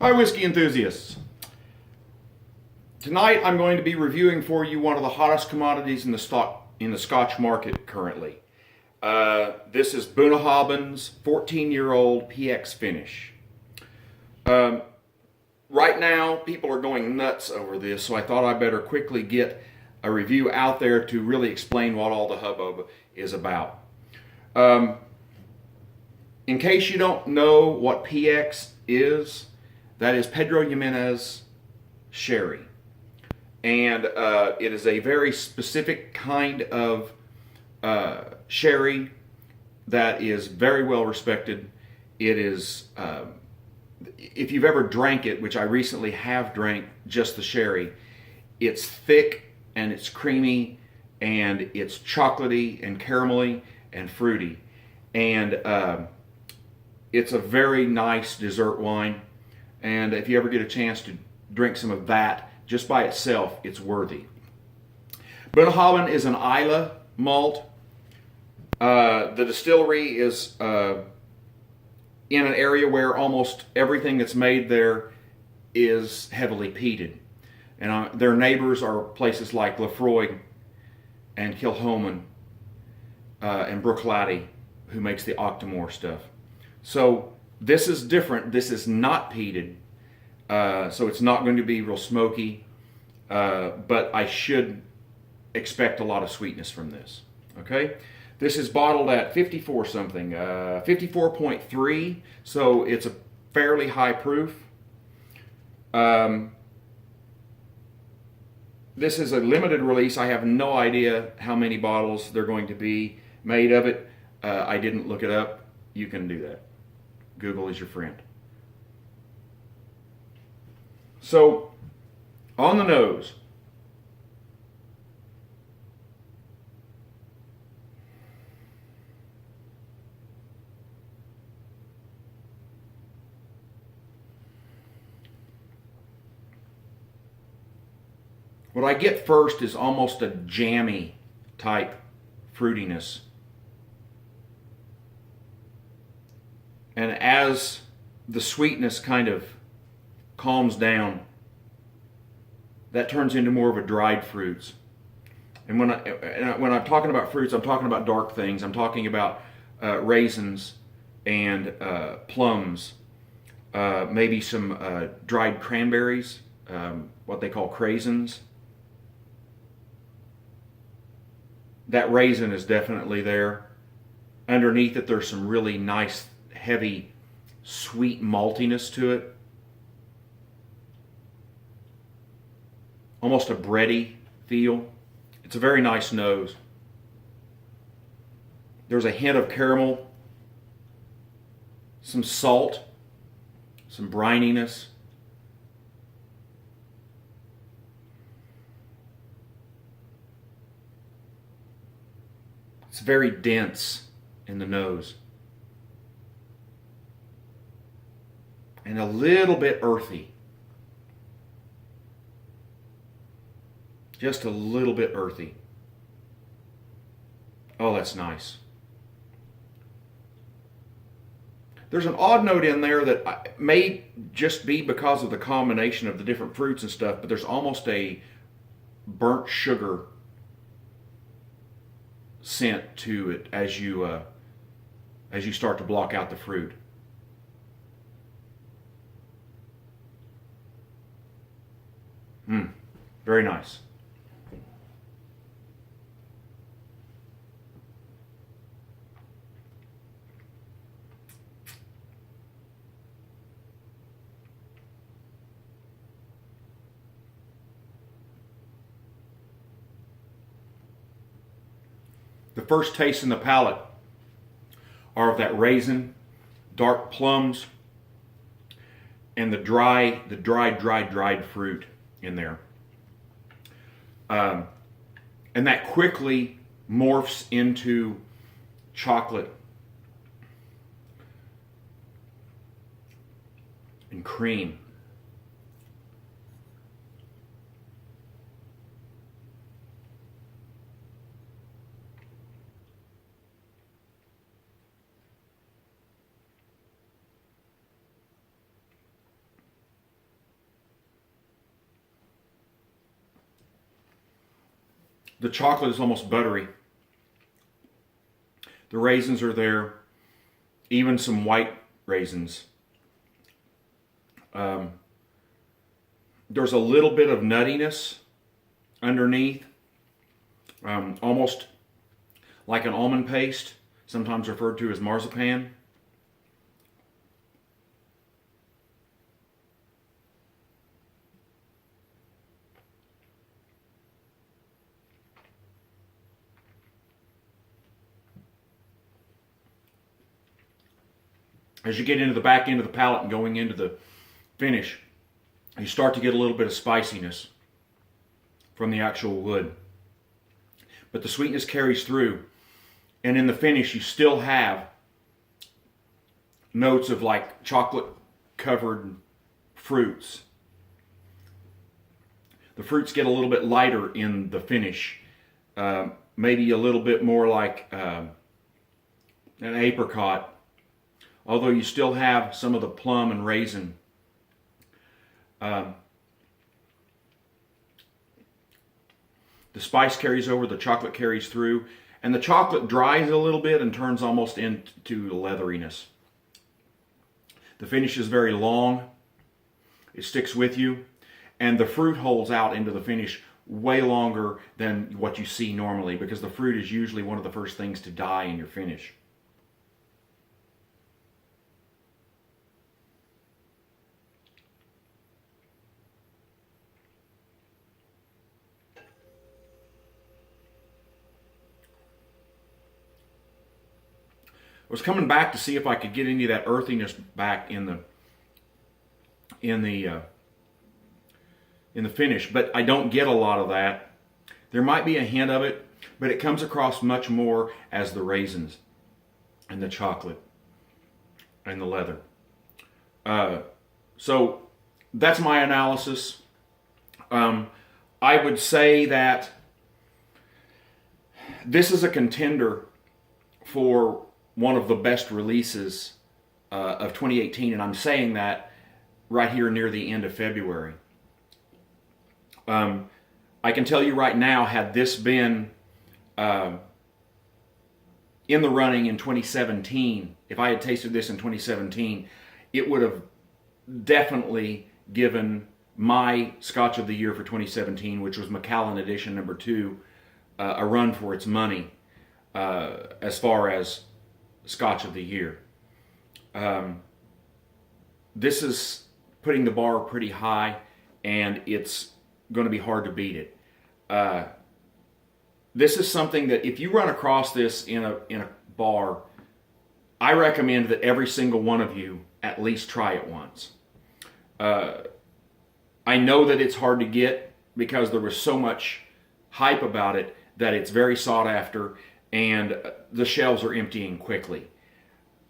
Hi, whiskey enthusiasts. Tonight I'm going to be reviewing for you one of the hottest commodities in the Scotch market currently. This is Bunnahabhain's 14-year-old PX finish. Right now, people are going nuts over this, so I thought I better quickly get a review out there to really explain what all the hubbub is about. In case you don't know what PX is, that is Pedro Jimenez sherry. And it is a very specific kind of sherry that is very well respected. It is, if you've ever drank it, which I recently have drank just the sherry, it's thick and it's creamy and it's chocolatey and caramelly and fruity. And it's a very nice dessert wine. And if you ever get a chance to drink some of that, just by itself, it's worthy. Bunnahabhain is an Islay malt. The distillery is in an area where almost everything that's made there is heavily peated. And their neighbors are places like Lefroy and Kilchoman and Bruichladdich, who makes the Octomore stuff. So this is different. This is not peated, so it's not going to be real smoky, but I should expect a lot of sweetness from this. Okay, this is bottled at 54 something, 54.3, so it's a fairly high proof. This is a limited release. I have no idea how many bottles they're going to be made of it. I didn't look it up. You can do that. Google is your friend. So, on the nose, what I get first is almost a jammy type fruitiness. And as the sweetness kind of calms down, that turns into more of a dried fruits. And when I'm talking about fruits, I'm talking about dark things. I'm talking about raisins and plums, maybe some dried cranberries, what they call craisins. That raisin is definitely there. Underneath it, there's some really nice, heavy, sweet maltiness to it. Almost a bready feel. It's a very nice nose. There's a hint of caramel, some salt, some brininess. It's very dense in the nose. And a little bit earthy. Just a little bit earthy. Oh, that's nice. There's an odd note in there that may just be because of the combination of the different fruits and stuff, but there's almost a burnt sugar scent to it as you start to block out the fruit. Very nice. The first tastes in the palate are of that raisin, dark plums, and the dried fruit in there. And that quickly morphs into chocolate and cream. The chocolate is almost buttery. The raisins are there, even some white raisins. There's a little bit of nuttiness underneath, almost like an almond paste, sometimes referred to as marzipan. As you get into the back end of the palate and going into the finish, you start to get a little bit of spiciness from the actual wood. But the sweetness carries through. And in the finish, you still have notes of like chocolate-covered fruits. The fruits get a little bit lighter in the finish. Maybe a little bit more like an apricot. Although you still have some of the plum and raisin. The spice carries over, the chocolate carries through, and the chocolate dries a little bit and turns almost into leatheriness. The finish is very long. It sticks with you, and the fruit holds out into the finish way longer than what you see normally, because the fruit is usually one of the first things to die in your finish. I was coming back to see if I could get any of that earthiness back in the finish, but I don't get a lot of that. There might be a hint of it, but it comes across much more as the raisins and the chocolate and the leather. So that's my analysis. I would say that this is a contender for one of the best releases of 2018, and I'm saying that right here near the end of February. I can tell you right now, had this been in the running in 2017, if I had tasted this in 2017, it would have definitely given my Scotch of the Year for 2017, which was Macallan Edition number 2, a run for its money as far as Scotch of the Year. This is putting the bar pretty high, and it's going to be hard to beat it. This is something that if you run across this in a bar, I recommend that every single one of you at least try it once. I know that it's hard to get because there was so much hype about it that it's very sought after, and the shelves are emptying quickly,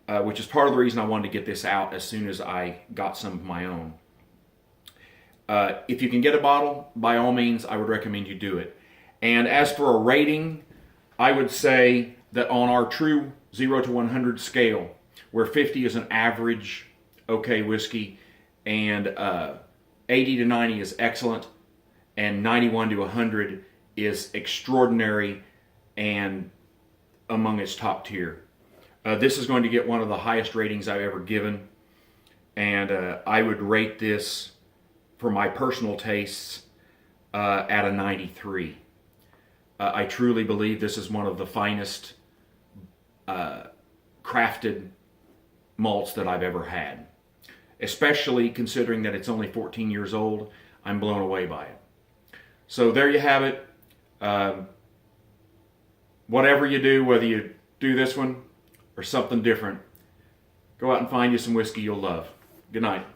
which is part of the reason I wanted to get this out as soon as I got some of my own. If you can get a bottle, by all means, I would recommend you do it. And as for a rating, I would say that on our true 0 to 100 scale, where 50 is an average okay whiskey, and 80 to 90 is excellent, and 91 to 100 is extraordinary and among its top tier. This is going to get one of the highest ratings I've ever given, and I would rate this, for my personal tastes, at a 93. I truly believe this is one of the finest crafted malts that I've ever had. Especially considering that it's only 14 years old, I'm blown away by it. So there you have it. Whatever you do, whether you do this one or something different, go out and find you some whiskey you'll love. Good night.